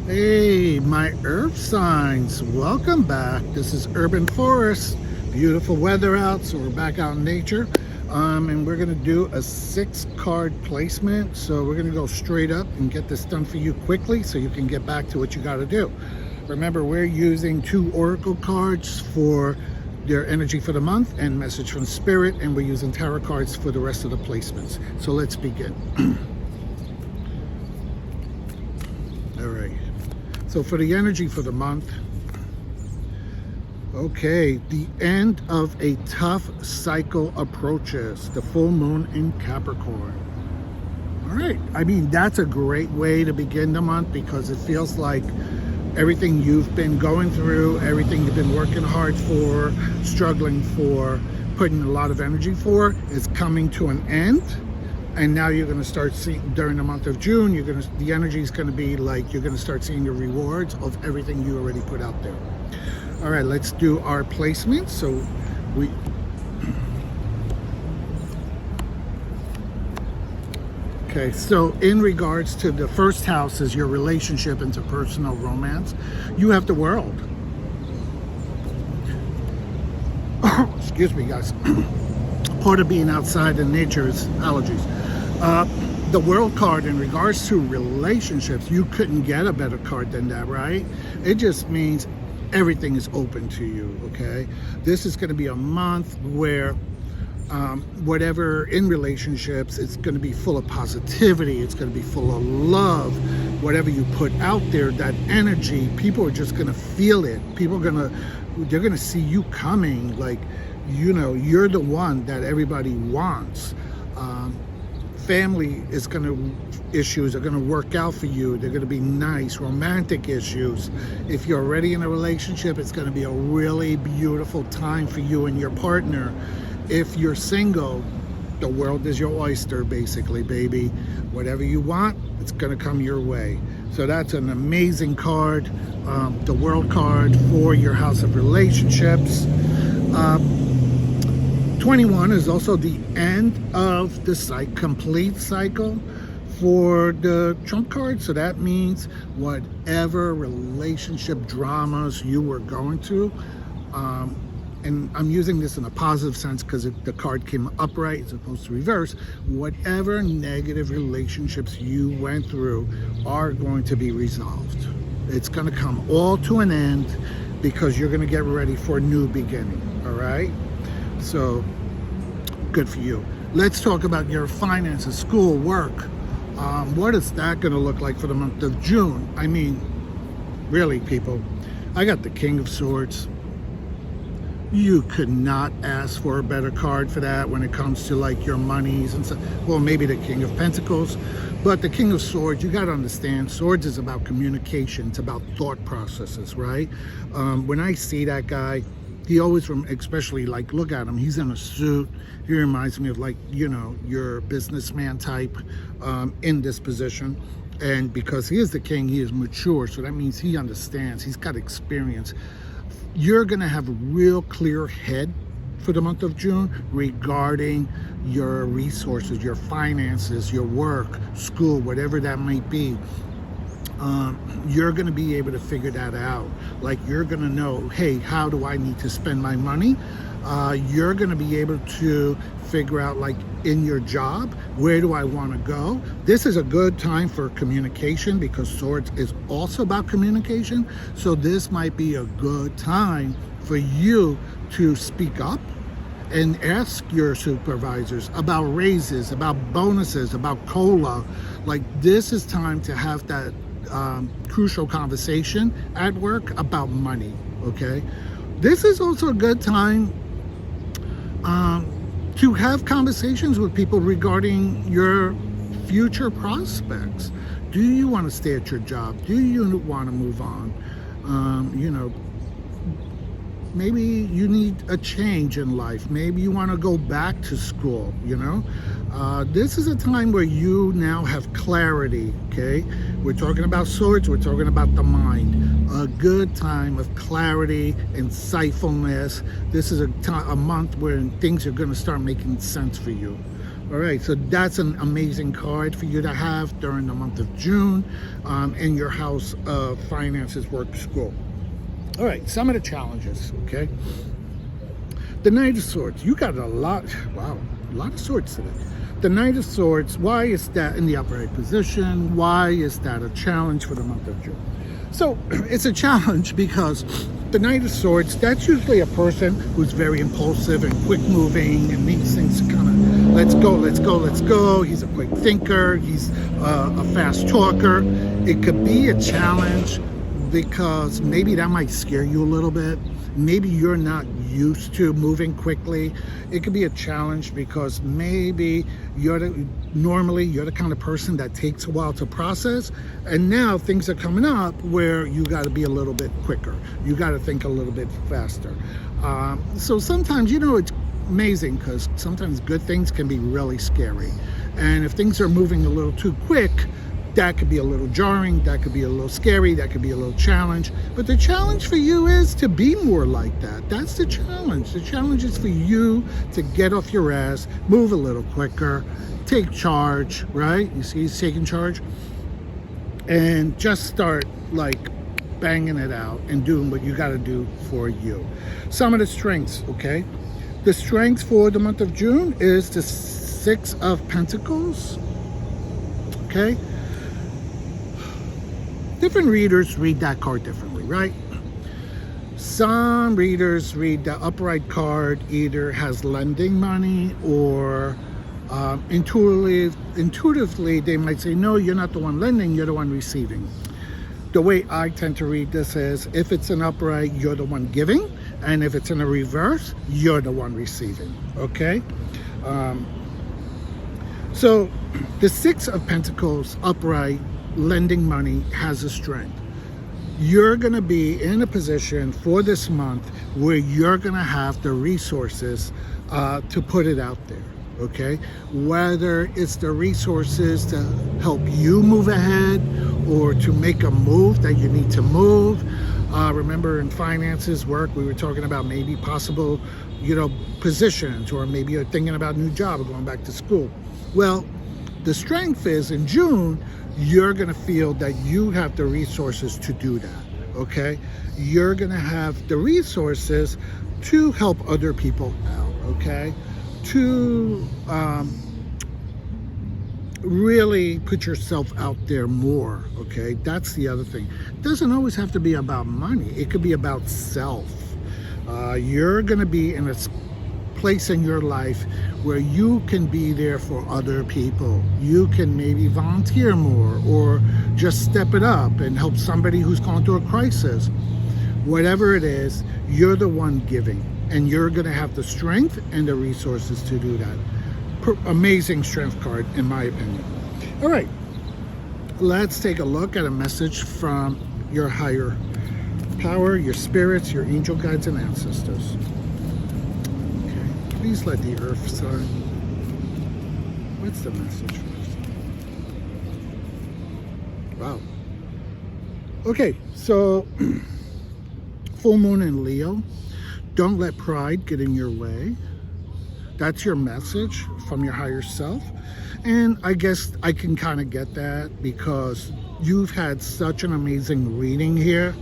Hey, my earth signs, welcome back. This is Urban Forest. Beautiful weather out, so we're back out in nature. And we're going to do a 6-card placement. So we're going to go straight up and get this done for you quickly so you can get back to what you got to do. Remember, we're using 2 oracle cards for their energy for the month and message from spirit, and we're using tarot cards for the rest of the placements. So let's begin. All right. So for the energy for the month, okay, the end of a tough cycle approaches, the full moon in Capricorn. All right, I mean, that's a great way to begin the month because it feels like everything you've been going through, everything you've been working hard for, struggling for, putting a lot of energy for, is coming to an end. And now you're going to start seeing, during the month of June, the energy is going to be like you're going to start seeing the rewards of everything you already put out there. All right, let's do our placement. So okay, so in regards to the first house is your relationship into personal romance, you have the world. Excuse me, guys. Part of being outside in nature is allergies. The world card in regards to relationships, you couldn't get a better card than that, right? It just means everything is open to you, okay? This is going to be a month where whatever in relationships, it's going to be full of positivity. It's going to be full of love. Whatever you put out there, that energy, people are just going to feel it. They're going to see you coming, like, you know, you're the one that everybody wants. Family issues are going to work out for you. They're going to be nice. Romantic issues. If you're already in a relationship, it's going to be a really beautiful time for you and your partner. If you're single, the world is your oyster, basically, baby. Whatever you want, it's going to come your way. So that's an amazing card. The world card for your house of relationships. 21 is also the end of the complete cycle for the trump card. So that means whatever relationship dramas you were going through, and I'm using this in a positive sense because the card came upright as opposed to reverse. Whatever negative relationships you went through are going to be resolved. It's going to come all to an end because you're going to get ready for a new beginning. All right. So good for you. Let's talk about your finances, school, work. What is that going to look like for the month of June? I mean, really, people, I got the King of Swords. You could not ask for a better card for that when it comes to like your monies and stuff. Well, maybe the King of Pentacles, but the King of Swords, you got to understand, swords is about communication. It's about thought processes, right? When I see that guy, he always, especially like, look at him, he's in a suit. He reminds me of like, you know, your businessman type in this position. And because he is the king, he is mature. So that means he understands, he's got experience. You're going to have a real clear head for the month of June regarding your resources, your finances, your work, school, whatever that might be. You're going to be able to figure that out. Like, you're going to know, hey, how do I need to spend my money? You're going to be able to figure out, like, in your job, where do I want to go? This is a good time for communication because swords is also about communication. So this might be a good time for you to speak up and ask your supervisors about raises, about bonuses, about COLA. Like, this is time to have that crucial conversation at work about money, okay? This is also a good time to have conversations with people regarding your future prospects. Do you want to stay at your job? Do you want to move on? You know, maybe you need a change in life. Maybe you want to go back to school, you know? This is a time where you now have clarity, okay? We're talking about swords, we're talking about the mind. A good time of clarity, insightfulness. This is a month where things are going to start making sense for you. All right, so that's an amazing card for you to have during the month of June in your house of finances, work, school. All right, some of the challenges, okay? The Knight of Swords. You got a lot of swords today. The Knight of Swords, why is that in the upright position? Why is that a challenge for the month of June? So it's a challenge because the Knight of Swords, that's usually a person who's very impulsive and quick moving and needs things to kind of let's go, let's go, let's go. He's a quick thinker. He's a fast talker. It could be a challenge because maybe that might scare you a little bit. Maybe you're not used to moving quickly. It could be a challenge because maybe normally you're the kind of person that takes a while to process, and now things are coming up where you got to be a little bit quicker. You got to think a little bit faster. So sometimes, it's amazing because sometimes good things can be really scary. And if things are moving a little too quick, that could be a little jarring, that could be a little scary, that could be a little challenge. But the challenge for you is to be more like that. That's the challenge. The challenge is for you to get off your ass, move a little quicker, take charge, right? You see he's taking charge. And just start like banging it out and doing what you got to do for you. Some of the strengths, okay? The strengths for the month of June is the Six of Pentacles, okay? Different readers read that card differently, right? Some readers read the upright card either has lending money or intuitively they might say, no, you're not the one lending, you're the one receiving. The way I tend to read this is if it's an upright, you're the one giving, and if it's in a reverse, you're the one receiving, okay? So the Six of Pentacles upright, lending money, has a strength. You're going to be in a position for this month where you're going to have the resources to put it out there, okay? Whether it's the resources to help you move ahead or to make a move that you need to move. Remember in finances, work, we were talking about maybe possible, positions, or maybe you're thinking about a new job or going back to school. Well, the strength is in June, you're going to feel that you have the resources to do that, okay? You're going to have the resources to help other people out, okay? To really put yourself out there more, okay? That's the other thing. It doesn't always have to be about money. It could be about self. You're going to be in a place in your life where you can be there for other people. You can maybe volunteer more or just step it up and help somebody who's going through a crisis. Whatever it is, you're the one giving, and you're going to have the strength and the resources to do that. Amazing strength card, in my opinion. All right, let's take a look at a message from your higher power, your spirits, your angel guides and ancestors. Please let the earth start. What's the message first? Wow. Okay, so full moon in Leo. Don't let pride get in your way. That's your message from your higher self. And I guess I can kind of get that because you've had such an amazing reading here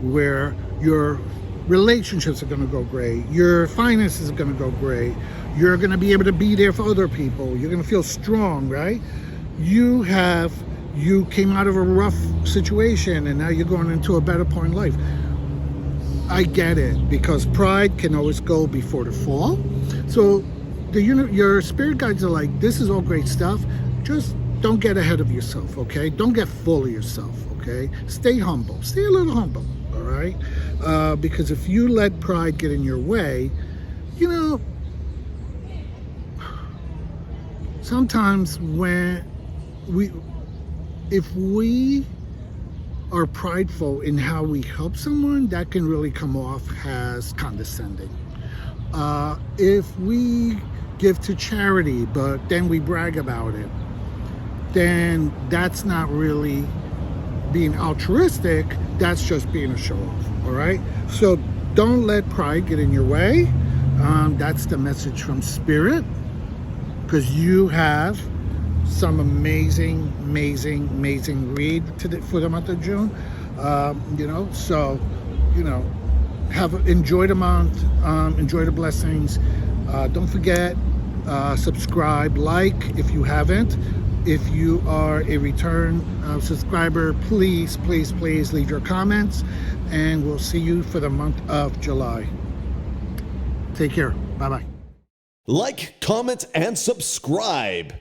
where your relationships are going to go great. Your finances are going to go great. You're going to be able to be there for other people. You're going to feel strong, right? You came out of a rough situation and now you're going into a better point in life. I get it because pride can always go before the fall. So your spirit guides are like, this is all great stuff. Just don't get ahead of yourself, okay? Don't get full of yourself, okay? Stay humble. Stay a little humble. All right, because if you let pride get in your way, sometimes if we are prideful in how we help someone, that can really come off as condescending. If we give to charity, but then we brag about it, then that's not really being altruistic, that's just being a show-off, all right? So don't let pride get in your way. That's the message from Spirit. because you have some amazing read for the month of June. So enjoy the month, enjoy the blessings. Don't forget, subscribe, like if you haven't. If you are a return subscriber, please leave your comments, and we'll see you for the month of July. Take care. Bye-bye. Like, comment, and subscribe.